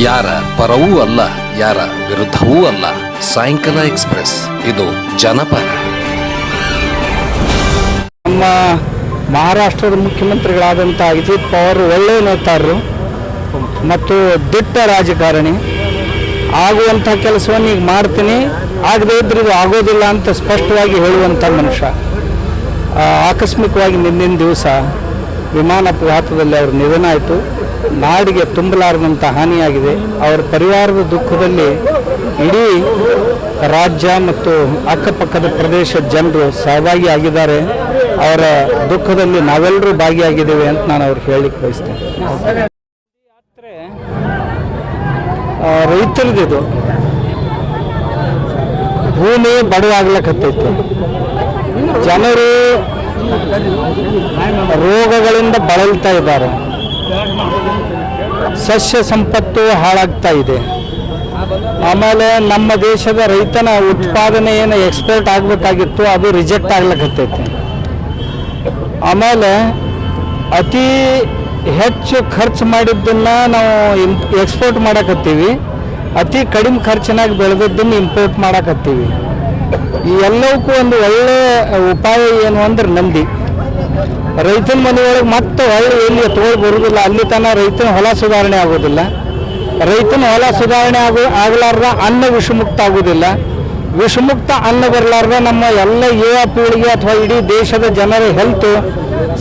ಯಾರ ಪರವೂ ಅಲ್ಲ, ಯಾರ ವಿರುದ್ಧವೂ ಅಲ್ಲ. ಸಾಯಂಕಾಲ ಎಕ್ಸ್ಪ್ರೆಸ್, ಇದು ಜನಪರ. ನಮ್ಮ ಮಹಾರಾಷ್ಟ್ರದ ಮುಖ್ಯಮಂತ್ರಿಗಳಾದಂಥ ಅಜಿತ್ ಪವಾರ್ ಒಳ್ಳೆಯ ನೇತಾರರು ಮತ್ತು ದಿಟ್ಟ ರಾಜಕಾರಣಿ. ಆಗುವಂಥ ಕೆಲಸವನ್ನು ಈಗ ಮಾಡ್ತೀನಿ, ಆಗದೇ ಇದ್ರೆ ಇದು ಆಗೋದಿಲ್ಲ ಅಂತ ಸ್ಪಷ್ಟವಾಗಿ ಹೇಳುವಂಥ ಮನುಷ್ಯ. ಆಕಸ್ಮಿಕವಾಗಿ ನಿನ್ನಿನ ದಿವಸ ವಿಮಾನ ಅಪಘಾತದಲ್ಲಿ ಅವ್ರ ನಿಧನ ಆಯಿತು. ನಾಡಿಗೆ ತುಂಬಲಾರದಂಥ ಹಾನಿಯಾಗಿದೆ. ಅವರ ಪರಿವಾರದ ದುಃಖದಲ್ಲಿ ಇಡೀ ರಾಜ್ಯ ಮತ್ತು ಅಕ್ಕಪಕ್ಕದ ಪ್ರದೇಶದ ಜನರು ಸಹಭಾಗಿ ಆಗಿದ್ದಾರೆ. ಅವರ ದುಃಖದಲ್ಲಿ ನಾವೆಲ್ಲರೂ ಭಾಗಿಯಾಗಿದ್ದೇವೆ ಅಂತ ನಾನು ಅವ್ರಿಗೆ ಹೇಳಲಿಕ್ಕೆ ಬಯಸ್ತೇನೆ. ಯಾತ್ರೆ ರೈತರದಿದು. ಭೂಮಿ ಬಡವಾಗ್ಲಕತ್ತೈತೆ. ಜನರು ರೋಗಗಳಿಂದ ಬಳಲ್ತಾ ಇದ್ದಾರೆ. ಸಸ್ಯ ಸಂಪತ್ತು ಹಾಳಾಗ್ತಾ ಇದೆ. ಆಮೇಲೆ ನಮ್ಮ ದೇಶದ ರೈತನ ಉತ್ಪಾದನೆ ಏನು ಎಕ್ಸ್ಪೋರ್ಟ್ ಆಗಬೇಕಾಗಿತ್ತು ಅದು ರಿಜೆಕ್ಟ್ ಆಗ್ಲಕತ್ತೈತೆ. ಆಮೇಲೆ ಅತಿ ಹೆಚ್ಚು ಖರ್ಚು ಮಾಡಿದ್ದನ್ನು ನಾವು ಎಕ್ಸ್ಪೋರ್ಟ್ ಮಾಡಕತ್ತೀವಿ, ಅತಿ ಕಡಿಮೆ ಖರ್ಚಿನಾಗ ಬೆಳೆದದ್ದನ್ನು ಇಂಪೋರ್ಟ್ ಮಾಡಕತ್ತೀವಿ. ಈ ಎಲ್ಲವಕ್ಕೂ ಒಂದು ಒಳ್ಳೆಯ ಉಪಾಯ ಏನು ಅಂದ್ರೆ ನಂದಿ. ರೈತನ ಮನೆಯೊಳಗೆ ಮತ್ತೆ ಹೊಳ್ಳಿ ಎಲ್ಲಿ ಎತ್ಕೊಂಡು ಬರುವುದಿಲ್ಲ, ಅಲ್ಲಿ ತನಕ ರೈತನ ಹೊಲ ಸುಧಾರಣೆ ಆಗೋದಿಲ್ಲ. ರೈತನ ಹೊಲ ಸುಧಾರಣೆ ಆಗಲಾರ್ದ ಅನ್ನ ವಿಷಮುಕ್ತ ಆಗೋದಿಲ್ಲ. ವಿಷಮುಕ್ತ ಅನ್ನ ಬರಲಾರ್ದ ನಮ್ಮ ಎಲ್ಲ ಯುವ ಪೀಳಿಗೆ ಅಥವಾ ಇಡೀ ದೇಶದ ಜನರ ಹೆಲ್ತ್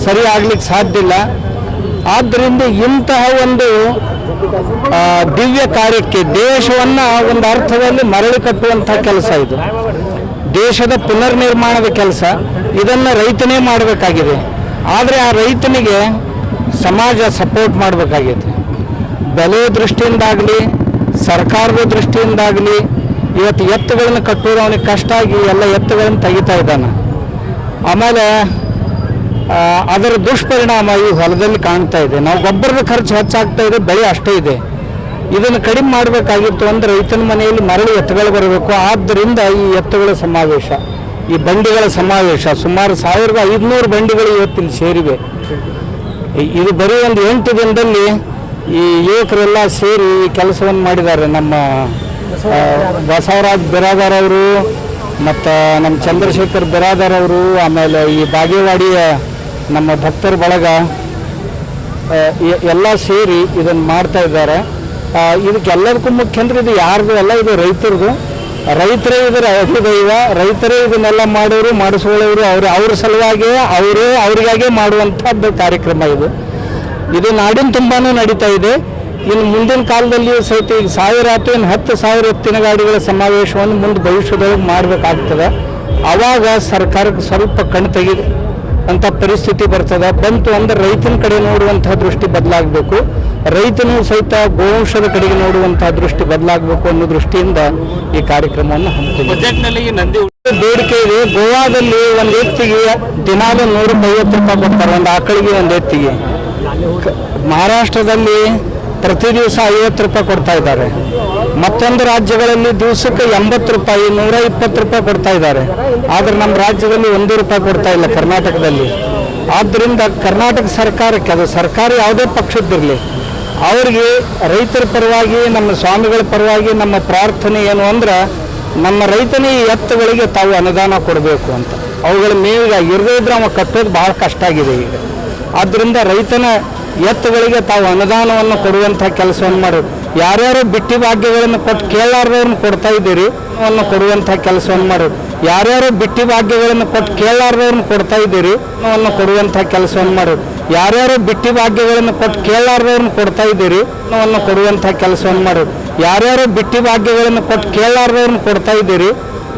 ಸರಿ ಆಗ್ಲಿಕ್ಕೆ ಸಾಧ್ಯ ಇಲ್ಲ. ಆದ್ದರಿಂದ ಇಂತಹ ಒಂದು ದಿವ್ಯ ಕಾರ್ಯಕ್ಕೆ ದೇಶವನ್ನು ಒಂದು ಅರ್ಥದಲ್ಲಿ ಮರಳಿ ಕಟ್ಟುವಂಥ ಕೆಲಸ ಇದು. ದೇಶದ ಪುನರ್ನಿರ್ಮಾಣದ ಕೆಲಸ ಇದನ್ನು ರೈತನೇ ಮಾಡಬೇಕಾಗಿದೆ. ಆದರೆ ಆ ರೈತನಿಗೆ ಸಮಾಜ ಸಪೋರ್ಟ್ ಮಾಡಬೇಕಾಗಿದೆ. ಬೆಲೆ ದೃಷ್ಟಿಯಿಂದಾಗಲಿ ಸರ್ಕಾರದ ದೃಷ್ಟಿಯಿಂದಾಗಲಿ ಇವತ್ತು ಎತ್ತುಗಳನ್ನು ಕಟ್ಟೋದು ಅವನಿಗೆ ಕಷ್ಟ ಆಗಿ ಎಲ್ಲ ಎತ್ತುಗಳನ್ನು ತೆಗಿತಾ ಇದ್ದಾನೆ. ಆಮೇಲೆ ಅದರ ದುಷ್ಪರಿಣಾಮ ಈ ಹೊಲದಲ್ಲಿ ಕಾಣ್ತಾ ಇದೆ. ನಾವು ಗೊಬ್ಬರದ ಖರ್ಚು ಹೆಚ್ಚಾಗ್ತಾ ಇದೆ, ಬೆಳೆ ಅಷ್ಟೇ ಇದೆ. ಇದನ್ನು ಕಡಿಮೆ ಮಾಡಬೇಕಾಗಿತ್ತು ಅಂದರೆ ರೈತನ ಮನೆಯಲ್ಲಿ ಮರಳಿ ಎತ್ತುಗಳು ಬರಬೇಕು. ಆದ್ದರಿಂದ ಈ ಎತ್ತುಗಳ ಸಮಾವೇಶ, ಈ ಬಂಡಿಗಳ ಸಮಾವೇಶ, ಸುಮಾರು 1500 ಬಂಡಿಗಳು ಇವತ್ತಿಲ್ಲಿ ಸೇರಿವೆ. ಇದು ಬರೀ ಒಂದು 8 ದಿನದಲ್ಲಿ ಈ ಯುವಕರೆಲ್ಲ ಸೇರಿ ಈ ಕೆಲಸವನ್ನು ಮಾಡಿದ್ದಾರೆ. ನಮ್ಮ ಬಸವರಾಜ್ ಬಿರಾದಾರ್ ಅವರು ಮತ್ತು ನಮ್ಮ ಚಂದ್ರಶೇಖರ್ ಬಿರಾದಾರ್ ಅವರು, ಆಮೇಲೆ ಈ ಬಾಗೇವಾಡಿಯ ನಮ್ಮ ಭಕ್ತರ ಬಳಗ ಎಲ್ಲ ಸೇರಿ ಇದನ್ನು ಮಾಡ್ತಾ ಇದ್ದಾರೆ. ಇದಕ್ಕೆಲ್ಲದಕ್ಕೂ ಮುಖ್ಯ ಅಂದರೆ ಇದು ಯಾರ್ದು ಅಲ್ಲ, ಇದು ರೈತರದು. ರೈತರೇ ಇದರ ಅಧಿದೈವ. ರೈತರೇ ಇದನ್ನೆಲ್ಲ ಮಾಡೋರು, ಮಾಡಿಸ್ಕೊಳ್ಳೋರು ಅವ್ರ ಸಲುವಾಗಿ ಅವರಿಗಾಗೆ ಮಾಡುವಂಥದ್ದು ಕಾರ್ಯಕ್ರಮ ಇದು. ಇದು ನಾಡಿನ ತುಂಬಾನು ನಡೀತಾ ಇದೆ. ಇನ್ನು ಮುಂದಿನ ಕಾಲದಲ್ಲಿಯೂ ಸಹಿತ ಈಗ 1000 ಆಯ್ತು, ಇನ್ನು 10,000 ಎತ್ತಿನ ಗಾಡಿಗಳ ಸಮಾವೇಶವನ್ನು ಮುಂದೆ ಭವಿಷ್ಯದೊಳಗೆ ಮಾಡಬೇಕಾಗ್ತದೆ. ಆವಾಗ ಸರ್ಕಾರಕ್ಕೆ ಸ್ವಲ್ಪ ಕಣ್ಣು ತೆಗೆದು ಅಂಥ ಪರಿಸ್ಥಿತಿ ಬರ್ತದೆ. ಬಂತು ಅಂದರೆ ರೈತನ ಕಡೆ ನೋಡುವಂತಹ ದೃಷ್ಟಿ ಬದಲಾಗಬೇಕು. ರೈತನು ಸಹಿತ ಗೋವಂಶದ ಕಡೆಗೆ ನೋಡುವಂತಹ ದೃಷ್ಟಿ ಬದಲಾಗಬೇಕು ಅನ್ನೋ ದೃಷ್ಟಿಯಿಂದ ಈ ಕಾರ್ಯಕ್ರಮವನ್ನು ಹಮ್ಮಿಕೊಂಡಿದೆ. ಬೇಡಿಕೆ ಇದೆ. ಗೋವಾದಲ್ಲಿ ಒಂದು ಎತ್ತಿಗೆ ದಿನಾಲು 150 ರೂಪಾಯಿ ಕೊಡ್ತಾರೆ, ಒಂದು ಆಕಳಿಗೆ ಒಂದು ಎತ್ತಿಗೆ. ಮಹಾರಾಷ್ಟ್ರದಲ್ಲಿ ಪ್ರತಿ ದಿವಸ 50 ರೂಪಾಯಿ ಕೊಡ್ತಾ ಇದ್ದಾರೆ. ಮತ್ತೊಂದು ರಾಜ್ಯಗಳಲ್ಲಿ ದಿವಸಕ್ಕೆ 80 ರೂಪಾಯಿ, 120 ರೂಪಾಯಿ ಕೊಡ್ತಾ ಇದ್ದಾರೆ. ಆದರೆ ನಮ್ಮ ರಾಜ್ಯದಲ್ಲಿ 1 ರೂಪಾಯಿ ಕೊಡ್ತಾ ಇಲ್ಲ, ಕರ್ನಾಟಕದಲ್ಲಿ. ಆದ್ದರಿಂದ ಕರ್ನಾಟಕ ಸರ್ಕಾರಕ್ಕೆ, ಅದು ಸರ್ಕಾರ ಯಾವುದೇ ಪಕ್ಷದ್ದಿರಲಿ, ಅವರಿಗೆ ರೈತರ ಪರವಾಗಿ, ನಮ್ಮ ಸ್ವಾಮಿಗಳ ಪರವಾಗಿ ನಮ್ಮ ಪ್ರಾರ್ಥನೆ ಏನು ಅಂದ್ರೆ, ನಮ್ಮ ರೈತನ ಈ ಎತ್ತುಗಳಿಗೆ ತಾವು ಅನುದಾನ ಕೊಡಬೇಕು ಅಂತ. ಅವುಗಳ ಮೇವಿಗೆ ಇರದೇ ಇದ್ರೆ ಅವ ಕಟ್ಟೋದು ಭಾಳ ಕಷ್ಟ ಆಗಿದೆ ಈಗ. ಆದ್ದರಿಂದ ರೈತನ ಎತ್ತುಗಳಿಗೆ ತಾವು ಅನುದಾನವನ್ನು ಕೊಡುವಂಥ ಕೆಲಸವನ್ನು ಮಾಡೋದು. ಯಾರ್ಯಾರು ಬಿಟ್ಟಿ ಭಾಗ್ಯಗಳನ್ನು ಕೊಟ್ಟು ಕೇಳಾರ್ದವ್ರನ್ನ ಕೊಡ್ತಾ ಇದ್ದೀರಿ ಅವನ್ನು ಕೊಡುವಂಥ ಕೆಲಸವನ್ನು ಮಾಡೋದು. ಯಾರ್ಯಾರು ಬಿಟ್ಟಿ ಭಾಗ್ಯಗಳನ್ನು ಕೊಟ್ಟು ಕೇಳಾರ್ದವ್ರನ್ನ ಕೊಡ್ತಾ ಇದ್ದೀರಿ ಅವನ್ನು ಕೊಡುವಂಥ ಕೆಲಸವನ್ನು ಮಾಡೋದು. ಯಾರ್ಯಾರು ಬಿಟ್ಟಿ ಭಾಗ್ಯಗಳನ್ನು ಕೊಟ್ಟು ಕೇಳಾರ್ದವ್ರನ್ನ ಕೊಡ್ತಾ ಇದ್ದೀರಿ ಅವನ್ನು ಕೊಡುವಂಥ ಕೆಲಸವನ್ನು ಮಾಡೋದು. ಯಾರ್ಯಾರು ಬಿಟ್ಟಿ ಭಾಗ್ಯಗಳನ್ನು ಕೊಟ್ಟು ಕೇಳಾರ್ದವ್ರನ್ನ ಕೊಡ್ತಾ ಇದ್ದೀರಿ,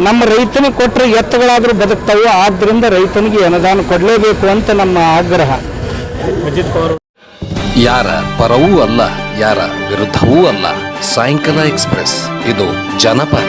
ನಮ್ಮ ರೈತನಿಗೆ ಕೊಟ್ಟರೆ ಎತ್ತುಗಳಾದರೂ ಬದುಕ್ತಾವೆ. ಆದ್ದರಿಂದ ರೈತನಿಗೆ ಅನುದಾನ ಕೊಡಲೇಬೇಕು ಅಂತ ನಮ್ಮ ಆಗ್ರಹ. ಅಜಿತ್ ಪವಾರ್ ಯಾರ ಪರವೂ ಅಲ್ಲ, ಯಾರ ವಿರುದ್ಧವೂ ಅಲ್ಲ. ಸಾಯಂಕಾಲ ಎಕ್ಸ್ಪ್ರೆಸ್, ಇದು ಜನಪರ.